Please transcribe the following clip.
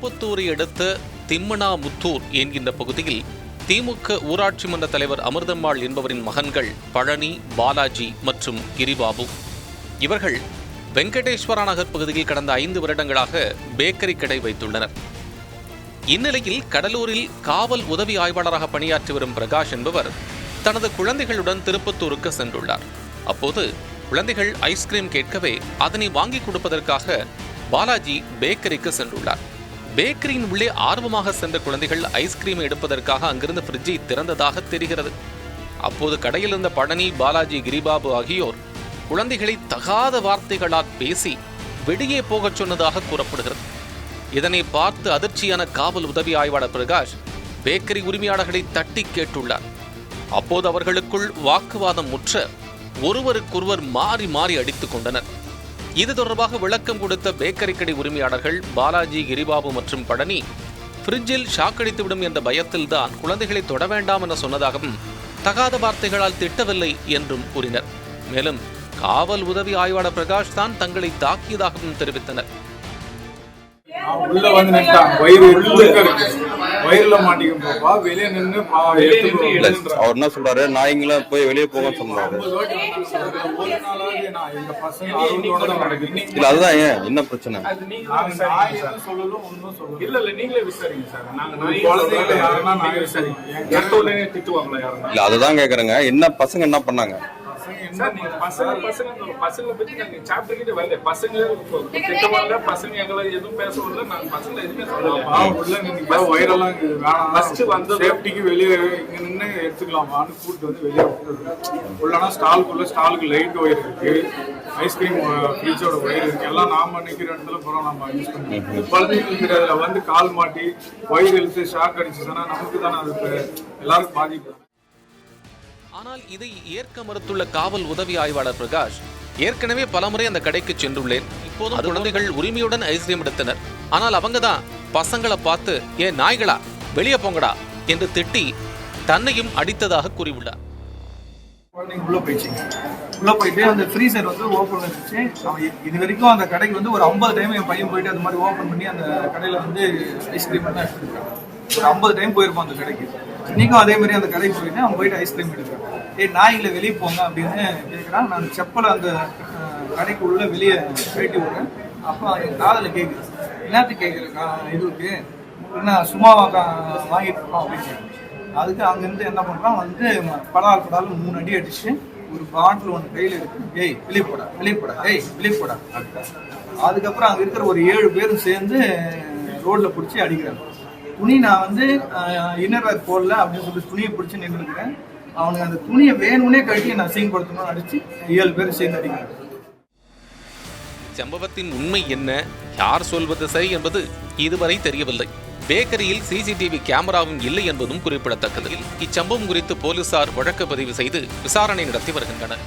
திருப்பத்தூரை அடுத்த திம்மனாமுத்தூர் என்கின்ற பகுதியில் திமுக ஊராட்சி மன்ற தலைவர் அமிர்தம்மாள் என்பவரின் மகன்கள் பழனி, பாலாஜி மற்றும் கிரிபாபு. இவர்கள் வெங்கடேஸ்வரா நகர் பகுதியில் கடந்த 5 வருடங்களாக பேக்கரி கடை வைத்துள்ளனர். இந்நிலையில் கடலூரில் காவல் உதவி ஆய்வாளராக பணியாற்றி வரும் பிரகாஷ் என்பவர் தனது குழந்தைகளுடன் திருப்பத்தூருக்கு சென்றுள்ளார். அப்போது குழந்தைகள் ஐஸ்கிரீம் கேட்கவே அதனை வாங்கி கொடுப்பதற்காக பாலாஜி பேக்கரிக்கு சென்றுள்ளார். பேக்கரியின் உள்ளே ஆர்வமாக சென்ற குழந்தைகள் ஐஸ்கிரீம் எடுப்பதற்காக அங்கிருந்து ஃப்ரிட்ஜை திறந்ததாக தெரிகிறது. அப்போது கடையில் இருந்த பழனி, பாலாஜி, கிரிபாபு ஆகியோர் குழந்தைகளை தகாத வார்த்தைகளால் பேசி வெளியே போகச் சொன்னதாக கூறப்படுகிறது. இதனை பார்த்து அதிர்ச்சியான காவல் உதவி ஆய்வாளர் பிரகாஷ் பேக்கரி உரிமையாளர்களை தட்டி கேட்டுள்ளார். அப்போது அவர்களுக்குள் வாக்குவாதம் முற்ற ஒருவருக்கொருவர் மாறி மாறி அடித்துக் கொண்டனர். இது தொடர்பாக விளக்கம் கொடுத்த பேக்கரி கடை உரிமையாளர்கள் பாலாஜி, கிரிபாபு மற்றும் பழனி ஃப்ரிட்ஜில் ஷாக் அடித்துவிடும் என்ற பயத்தில்தான் குழந்தைகளை தொட வேண்டாம் என சொன்னதாகவும் தகாத வார்த்தைகளால் திட்டவில்லை என்றும் கூறினர். மேலும் காவல் உதவி ஆய்வாளர் பிரகாஷ் தான் தங்களை தாக்கியதாகவும் தெரிவித்தனர். உள்ள வந்து நின்றாங்க, வயிறுல மாட்டிக்கும் போப்பா, வெளியே நின்று அவர் என்ன சொல்றாரு, நாய்ங்களா போய் வெளியே போக சொல்றாரு. இல்ல அதுதான் ஏன் என்ன பிரச்சனை? இல்ல அதுதான் கேக்குறேங்க, என்ன பசங்க என்ன பண்ணாங்க? பசங்களை பத்தி நாங்க சாப்டர் கிட்ட வரல. பசங்க எங்களை எதுவும் பேச விடல. நாங்க பசங்களை எதுவுமே சொல்லல. வயிறெல்லாம் ஃபர்ஸ்ட் வந்து சேஃப்டிக்கு வெளியே இங்க நின்று எடுத்துக்கலாமான்னு கூப்பிட்டு வந்து வெளியே உள்ளனா ஸ்டாலுக்கு லைட் ஒயர் இருக்கு, ஐஸ்கிரீம் ஃப்ரிட்ஜோட ஒயர் இருக்கு, எல்லாம் நாம நிக்கிற இடத்துல போறோம். நம்ம யூஸ் பண்ணிக்கலாம். குழந்தைங்களுக்கு அதுல வந்து கால் மாட்டி ஒயர் இழுத்து ஷாக் அடிச்சுன்னா நமக்கு தானே அது எல்லாருக்கும் பாதிப்பு. ஆனால் இதை ஏற்க மறுத்துள்ள காவல் உதவி ஆய்வாளர் பிரகாஷ், ஏற்கனவே பலமுறை அந்த கடைக்கு சென்றுள்ளேன். இப்போதும் குழந்தைகள் உரிமையுடன் ஐஸ்கிரீம் எடுத்தனர். ஆனால் அவங்க தான் பசங்களை பார்த்து ஏன் நாய்களா வெளியே போங்கடா என்று திட்டி தன்னையும் அடித்ததாக கூறியுள்ளார். உள்ள போயிட்டு அந்த ஃப்ரீசர் வந்து ஓப்பன் வச்சு இது வரைக்கும் அந்த கடைக்கு வந்து ஒரு 50 டைம் என் பையன் போயிட்டு அந்த மாதிரி ஓப்பன் பண்ணி அந்த கடையில வந்து ஐஸ்கிரீம் தான் எடுத்துருக்காங்க. ஒரு 50 டைம் போயிருப்பான் அந்த கடைக்கு. இன்னைக்கும் அதே மாதிரி அந்த கடைக்கு போயிட்டு அவன் போயிட்டு ஐஸ்கிரீம் எடுக்கிறான். நாய்களை வெளியே போங்க அப்படின்னு கேட்குறான். நான் செப்பலை அந்த கடைக்கு உள்ள வெளியே கழட்டி விடுறேன். அப்போ என் காதில் கேட்குது, என்னத்துக்கு கேட்குறேன் இதுக்கு என்ன சும்மாவா வாங்கிட்டு இருக்கோம் அப்படின்னு. அதுக்கு அங்கேருந்து என்ன பண்ணுறான் வந்து படால் 3 அடி அடிச்சு ஒரு பாட்டில் ஒன்று கையில் இருக்கு. வெளியே போடா. அதுக்கப்புறம் அங்கே இருக்கிற ஒரு 7 பேரும் சேர்ந்து ரோட்ல பிடிச்சி அடிக்கிறாங்க. துணி நான் வந்து இன்னர்வேர் போடல அப்படின்னு சொல்லி துணியை பிடிச்சி நின்றுக்கிறேன். அவனுக்கு அந்த துணியை வேணும்னே கட்டி நான் அசிங்கப்படுத்தணும்னு அடிச்சு 7 பேர் சேர்ந்து அடிக்கிறாங்க. சம்பவத்தின் உண்மை என்ன, யார் சொல்வது சரி என்பது இதுவரை தெரியவில்லை. பேக்கரியில் சிசிடிவி கேமராவும் இல்லை என்பதும் குறிப்பிடத்தக்கது. இச்சம்பவம் குறித்து போலீசார் வழக்கு பதிவு செய்து விசாரணை நடத்தி வருகின்றனர்.